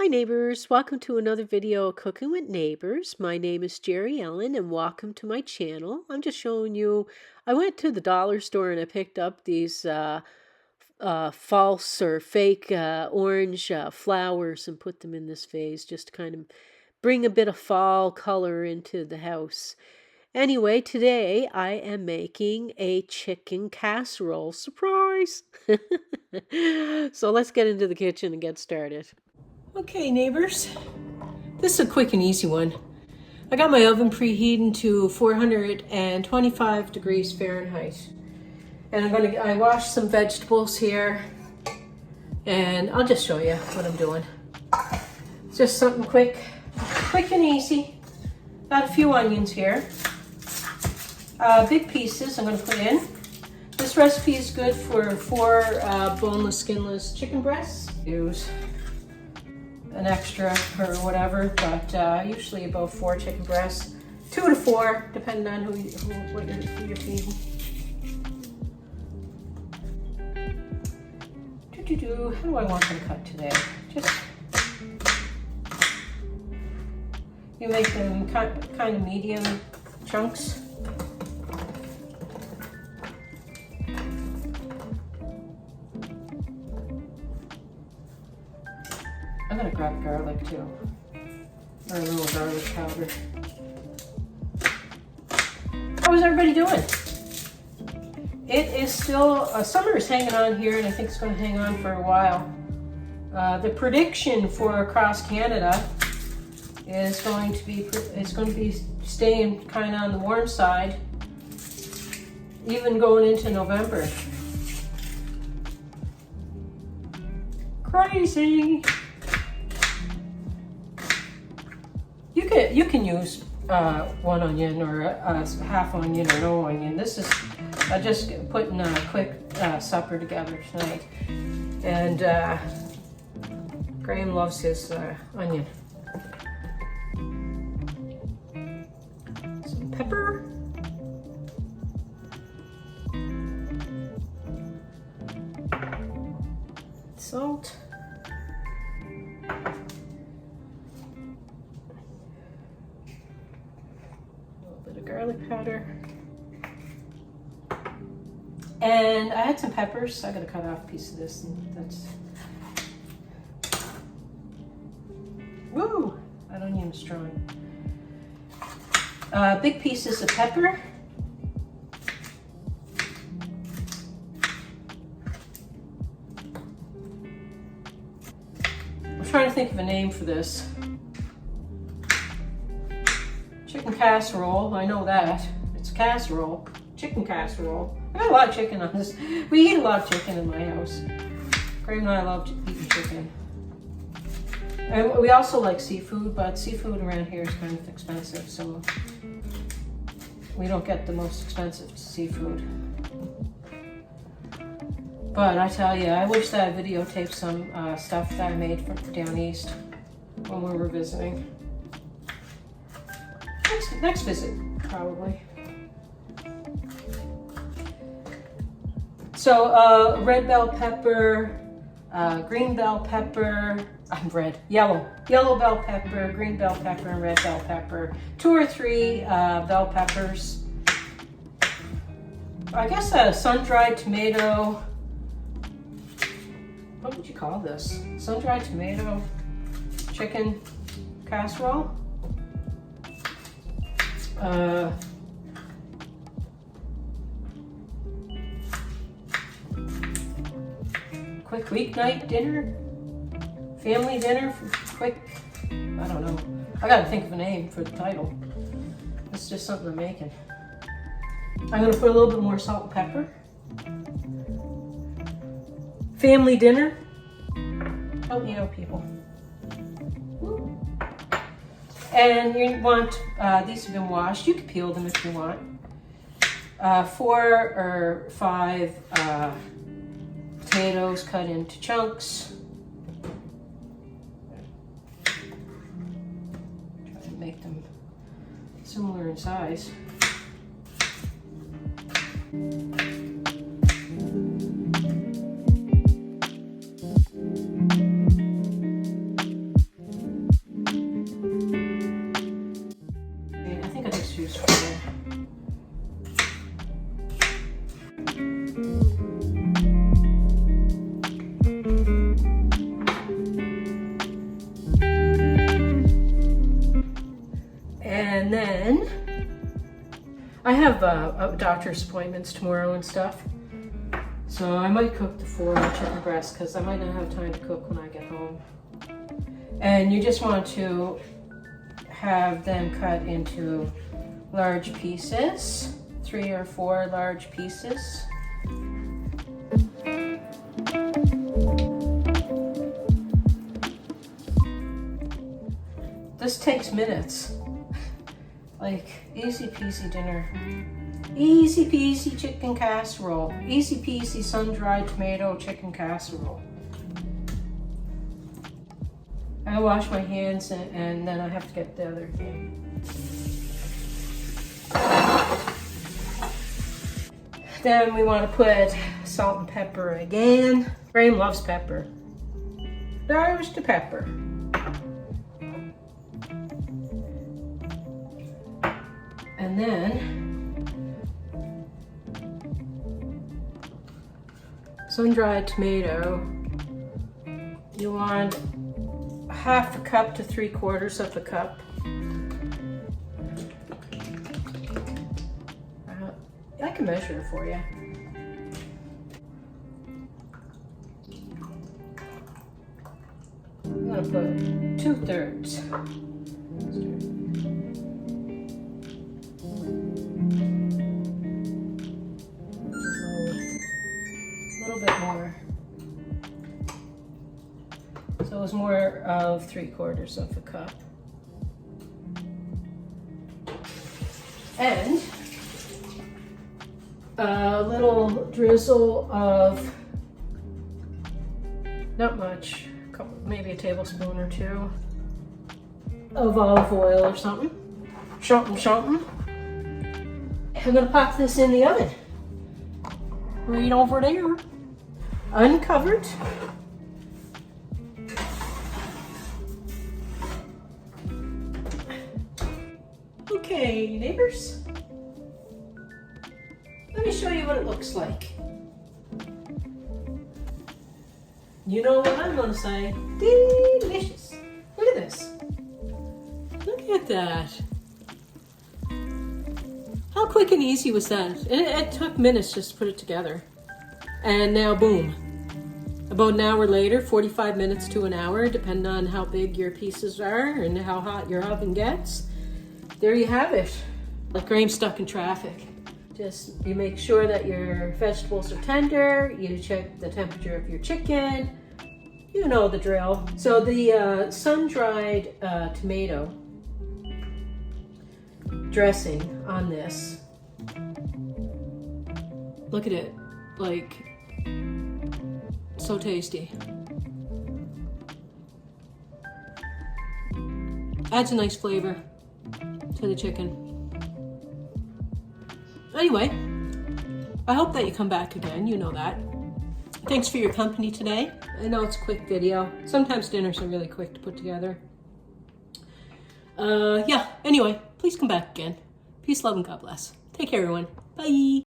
Hi neighbors, welcome to another video of Cooking with Neighbors. My name is Jerry Ellen and welcome to my channel. I'm just showing you, I went to the dollar store and I picked up these false or fake orange flowers and put them in this vase just to kind of bring a bit of fall color into the house. Anyway, today I am making a chicken casserole. Surprise! So let's get into the kitchen and get started. Okay, neighbors, this is a quick and easy one. I got my oven preheating to 425 degrees Fahrenheit. And I washed some vegetables here and I'll just show you what I'm doing. It's just something quick and easy. Got a few onions here. Big pieces I'm going to put in. This recipe is good for 4 boneless, skinless chicken breasts. Use an extra or whatever, but usually about 4 chicken breasts, 2 to 4, depending on who you're feeding. How do I want them cut today? Just you make them kind of medium chunks. I'm gonna grab garlic too, or a little garlic powder. How is everybody doing? It is still, summer is hanging on here and I think it's gonna hang on for a while. The prediction for across Canada is going to be staying kind of on the warm side, even going into November. Crazy. You can use 1 onion or a half onion or no onion. This is just putting a quick supper together tonight. And Graham loves his onion. Some pepper. Salt. Garlic powder, and I had some peppers, so I gotta cut off a piece of this, and that's woo! That onion is strong. Big pieces of pepper, I'm trying to think of a name for this. Chicken casserole, I know that. It's casserole. Chicken casserole. I got a lot of chicken on this. We eat a lot of chicken in my house. Graham and I love eating chicken. And we also like seafood, but seafood around here is kind of expensive, so we don't get the most expensive seafood. But I tell you, I wish that I videotaped some stuff that I made from down east when we were visiting. Next visit, probably. So red bell pepper, green bell pepper, yellow bell pepper, green bell pepper, and red bell pepper. 2 or 3 bell peppers. I guess a sun-dried tomato. What would you call this? Sun-dried tomato chicken casserole. Quick weeknight dinner, family dinner, quick, I don't know. I gotta think of a name for the title. It's just something I'm making. I'm gonna put a little bit more salt and pepper. Family dinner. Help me out, people. And you want, these have been washed. You can peel them if you want. 4 or 5 potatoes cut into chunks. Try to make them similar in size. have doctor's appointments tomorrow and stuff. So I might cook the 4 chicken breasts because I might not have time to cook when I get home. And you just want to have them cut into large pieces, 3 or 4 large pieces. This takes minutes. Like, easy peasy dinner. Easy peasy chicken casserole. Easy peasy sun-dried tomato chicken casserole. I wash my hands and then I have to get the other thing. Then we want to put salt and pepper again. Graham loves pepper. There's the pepper. And then sun-dried tomato. You want 1/2 cup to 3/4 of a cup. I can measure it for you. I'm gonna put 2/3. A little bit more. So it was more of 3/4 of a cup. And a little drizzle of, not much, maybe a tablespoon or 2 of olive oil or something. Something. I'm gonna pop this in the oven. Right over there. Uncovered. Okay, neighbors. Let me show you what it looks like. You know what I'm gonna say. Delicious. Look at this. Look at that. How quick and easy was that? It took minutes just to put it together. And now boom. About an hour later, 45 minutes to an hour, depending on how big your pieces are and how hot your oven gets. There you have it. Like Graham's stuck in traffic. Just, you make sure that your vegetables are tender, you check the temperature of your chicken, you know the drill. So the sun-dried tomato dressing on this, look at it, like, so tasty. Adds a nice flavor to the chicken. Anyway, I hope that you come back again, you know that. Thanks for your company today. I know it's a quick video. Sometimes dinners are really quick to put together. Yeah, anyway, please come back again. Peace, love, and God bless. Take care, everyone. Bye.